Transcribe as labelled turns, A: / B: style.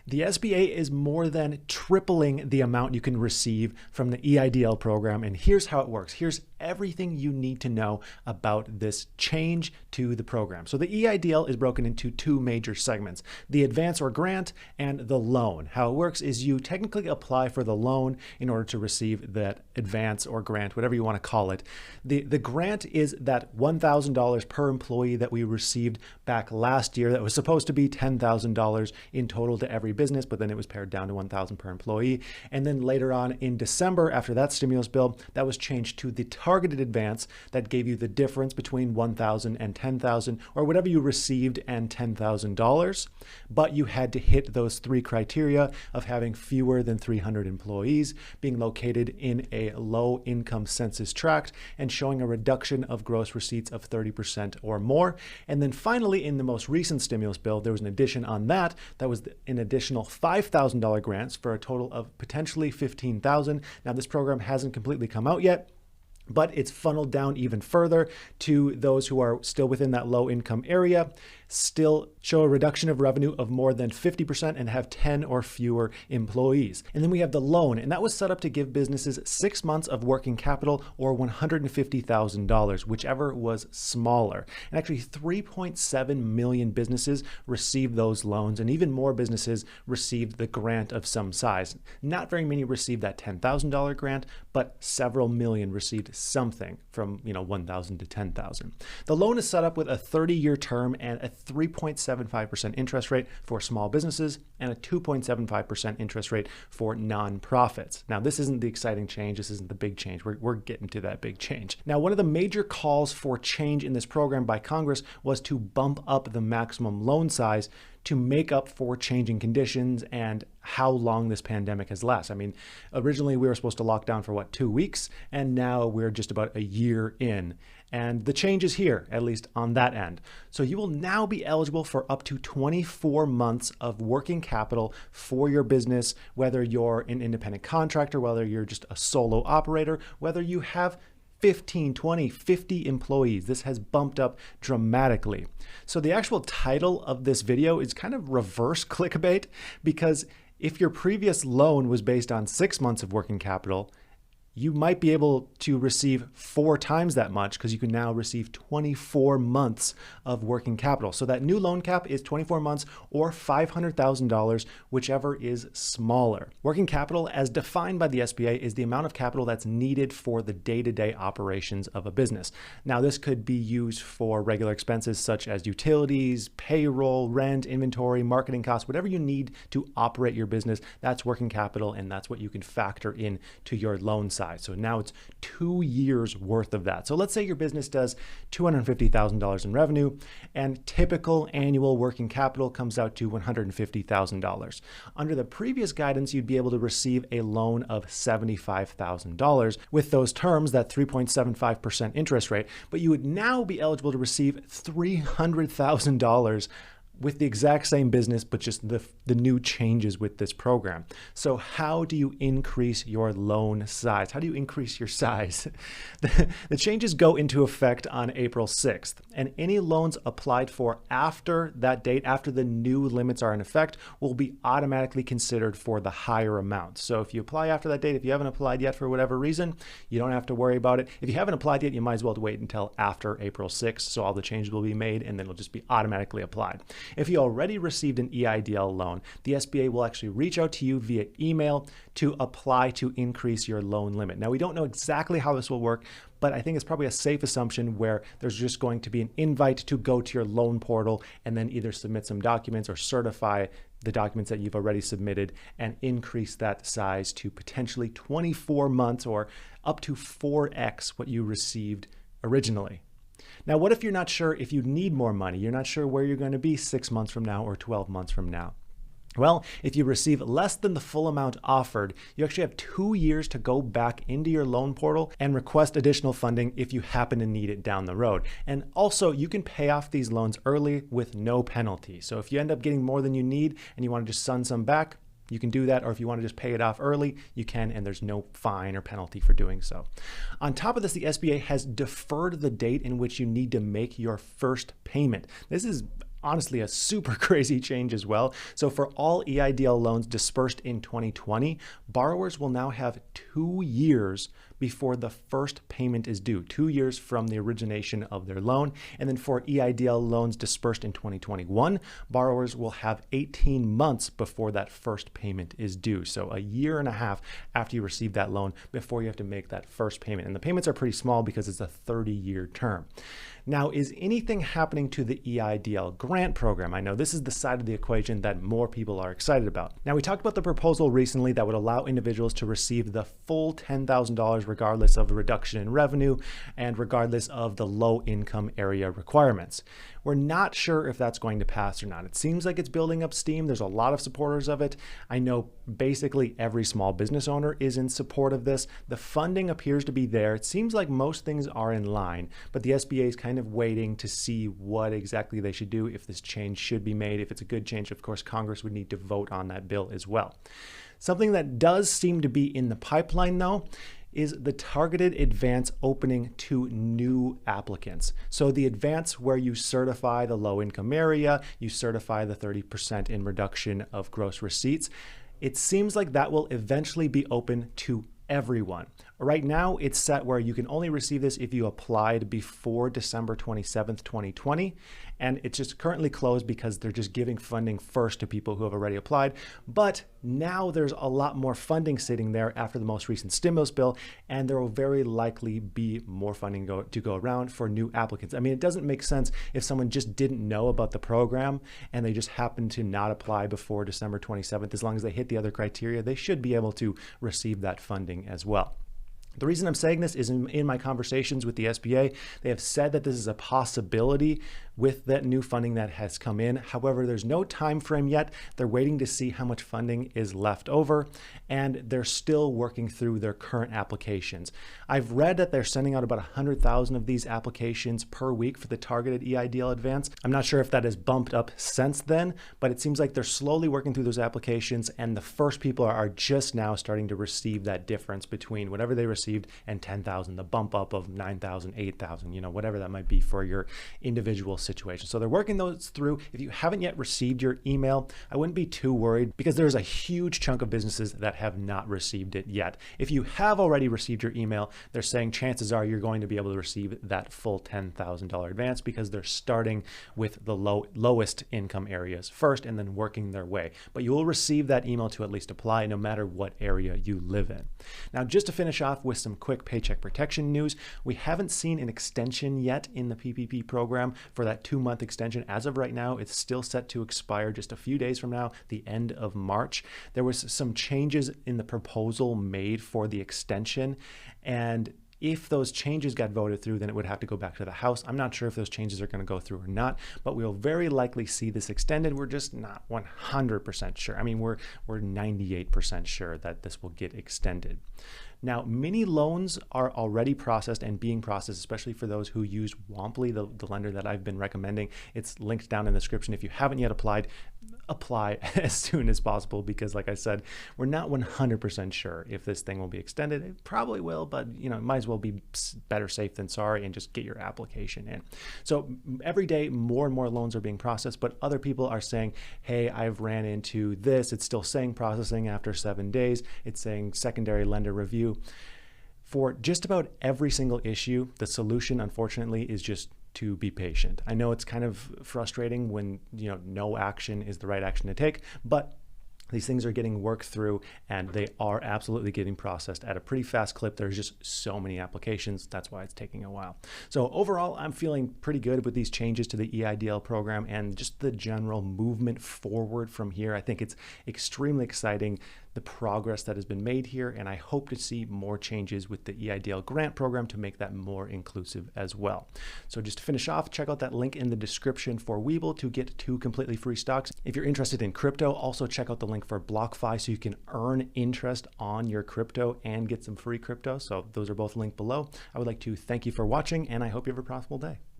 A: The SBA is more than tripling the amount you can receive from the EIDL program, and here's how it works. Here's everything you need to know about this change to the program. So the EIDL is broken into two major segments, the advance or grant and the loan. How it works is you technically apply for the loan in order to receive that advance or grant, whatever you want to call it. The grant is that $1,000 per employee that we received back last year that was supposed to be $10,000 in total to every business, but then it was pared down to $1,000 per employee. And then later on in December, after that stimulus bill, that was changed to the targeted advance that gave you the difference between $1,000 and $10,000, or whatever you received and $10,000. But you had to hit those three criteria of having fewer than 300 employees, being located in a low income census tract, and showing a reduction of gross receipts of 30% or more. And then finally, in the most recent stimulus bill, there was an addition on that was an additional $5,000 grants for a total of potentially $15,000. Now, this program hasn't completely come out yet, but it's funneled down even further to those who are still within that low income area, still show a reduction of revenue of more than 50% and have 10 or fewer employees. And then we have the loan, and that was set up to give businesses 6 months of working capital or $150,000, whichever was smaller. And actually 3.7 million businesses received those loans, and even more businesses received the grant of some size. Not very many received that $10,000 grant, but several million received something from 1,000 to 10,000. The loan is set up with a 30-year term and a 3.75% interest rate for small businesses and a 2.75% interest rate for nonprofits. Now, this isn't the exciting change. This isn't the big change. We're getting to that big change. Now, one of the major calls for change in this program by Congress was to bump up the maximum loan size to make up for changing conditions and how long this pandemic has lasted. I mean, originally we were supposed to lock down for 2 weeks, and now we're just about a year in. And the change is here, at least on that end. So you will now be eligible for up to 24 months of working capital for your business, whether you're an independent contractor, whether you're just a solo operator, whether you have 15, 20, 50 employees. This has bumped up dramatically. So the actual title of this video is kind of reverse clickbait, because if your previous loan was based on 6 months of working capital, you might be able to receive 4 times that much, because you can now receive 24 months of working capital. So that new loan cap is 24 months or $500,000, whichever is smaller. Working capital, as defined by the SBA, is the amount of capital that's needed for the day-to-day operations of a business. Now, this could be used for regular expenses such as utilities, payroll, rent, inventory, marketing costs, whatever you need to operate your business. That's working capital, and that's what you can factor in to your loan size. So now it's 2 years worth of that. So let's say your business does $250,000 in revenue, and typical annual working capital comes out to $150,000. Under the previous guidance, you'd be able to receive a loan of $75,000 with those terms, that 3.75% interest rate, but you would now be eligible to receive $300,000 with the exact same business, but just the new changes with this program. So how do you increase your loan size? How do you increase your size? The changes go into effect on April 6th, and any loans applied for after that date, after the new limits are in effect, will be automatically considered for the higher amount. So if you apply after that date, if you haven't applied yet for whatever reason, you don't have to worry about it. If you haven't applied yet, you might as well wait until after April 6th, so all the changes will be made, and then it'll just be automatically applied. If you already received an EIDL loan, the SBA will actually reach out to you via email to apply to increase your loan limit. Now, we don't know exactly how this will work, but I think it's probably a safe assumption where there's just going to be an invite to go to your loan portal and then either submit some documents or certify the documents that you've already submitted and increase that size to potentially 24 months or up to 4x what you received originally. Now, what if you're not sure if you need more money? You're not sure where you're going to be 6 months from now or 12 months from now. Well, if you receive less than the full amount offered, you actually have 2 years to go back into your loan portal and request additional funding if you happen to need it down the road. And also, you can pay off these loans early with no penalty. So if you end up getting more than you need and you want to just send some back, you can do that, or if you want to just pay it off early, you can, and there's no fine or penalty for doing so. On top of this, the SBA has deferred the date in which you need to make your first payment. This is honestly a super crazy change as well. So for all EIDL loans dispersed in 2020, borrowers will now have 2 years before the first payment is due, 2 years from the origination of their loan. And then for EIDL loans dispersed in 2021, borrowers will have 18 months before that first payment is due. So a year and a half after you receive that loan before you have to make that first payment. And the payments are pretty small because it's a 30-year term. Now, is anything happening to the EIDL grant program? I know this is the side of the equation that more people are excited about. Now, we talked about the proposal recently that would allow individuals to receive the full $10,000 regardless of the reduction in revenue and regardless of the low income area requirements. We're not sure if that's going to pass or not. It seems like it's building up steam. There's a lot of supporters of it. I know basically every small business owner is in support of this. The funding appears to be there. It seems like most things are in line, but the SBA is kind of waiting to see what exactly they should do, if this change should be made. If it's a good change, of course, Congress would need to vote on that bill as well. Something that does seem to be in the pipeline, though, is the targeted advance opening to new applicants. So the advance where you certify the low income area, you certify the 30% in reduction of gross receipts, it seems like that will eventually be open to everyone. Right now, it's set where you can only receive this if you applied before December 27th, 2020, and it's just currently closed because they're just giving funding first to people who have already applied. But now there's a lot more funding sitting there after the most recent stimulus bill, and there will very likely be more funding to go around for new applicants. I mean, it doesn't make sense if someone just didn't know about the program and they just happened to not apply before December 27th. As long as they hit the other criteria, they should be able to receive that funding as well. The reason I'm saying this is in my conversations with the SBA, they have said that this is a possibility with that new funding that has come in. However, there's no time frame yet. They're waiting to see how much funding is left over, and they're still working through their current applications. I've read that they're sending out about 100,000 of these applications per week for the targeted EIDL advance. I'm not sure if that has bumped up since then, but it seems like they're slowly working through those applications, and the first people are just now starting to receive that difference between whatever they received and 10,000, the bump up of 9,000, 8,000, whatever that might be for your individual situation. So they're working those through. If you haven't yet received your email, I wouldn't be too worried because there's a huge chunk of businesses that have not received it yet. If you have already received your email, they're saying chances are you're going to be able to receive that full $10,000 advance because they're starting with the lowest income areas first and then working their way. But you will receive that email to at least apply no matter what area you live in. Now, just to finish off with some quick paycheck protection news, we haven't seen an extension yet in the PPP program for that 2-month extension. As of right now, it's still set to expire just a few days from now, the end of March. There was some changes in the proposal made for the extension, and if those changes got voted through, then it would have to go back to the House. I'm not sure if those changes are going to go through or not, but we'll very likely see this extended. We're just not 100% sure. I mean, we're 98% sure that this will get extended. Now, mini loans are already processed and being processed, especially for those who use Womply, the lender that I've been recommending. It's linked down in the description. If you haven't yet applied, apply as soon as possible because, like I said, we're not 100% sure if this thing will be extended. It probably will, but it might as well be better safe than sorry and just get your application in. So every day, more and more loans are being processed, but other people are saying, hey, I've ran into this. It's still saying processing after 7 days. It's saying secondary lender review. For just about every single issue, the solution, unfortunately, is just to be patient. I know it's kind of frustrating when no action is the right action to take, but these things are getting worked through and they are absolutely getting processed at a pretty fast clip. There's just so many applications. That's why it's taking a while. So overall, I'm feeling pretty good with these changes to the EIDL program and just the general movement forward from here. I think it's extremely exciting, the progress that has been made here, and I hope to see more changes with the EIDL grant program to make that more inclusive as well. So just to finish off, check out that link in the description for Webull to get 2 completely free stocks. If you're interested in crypto, also check out the link for BlockFi so you can earn interest on your crypto and get some free crypto. So those are both linked below. I would like to thank you for watching, and I hope you have a profitable day.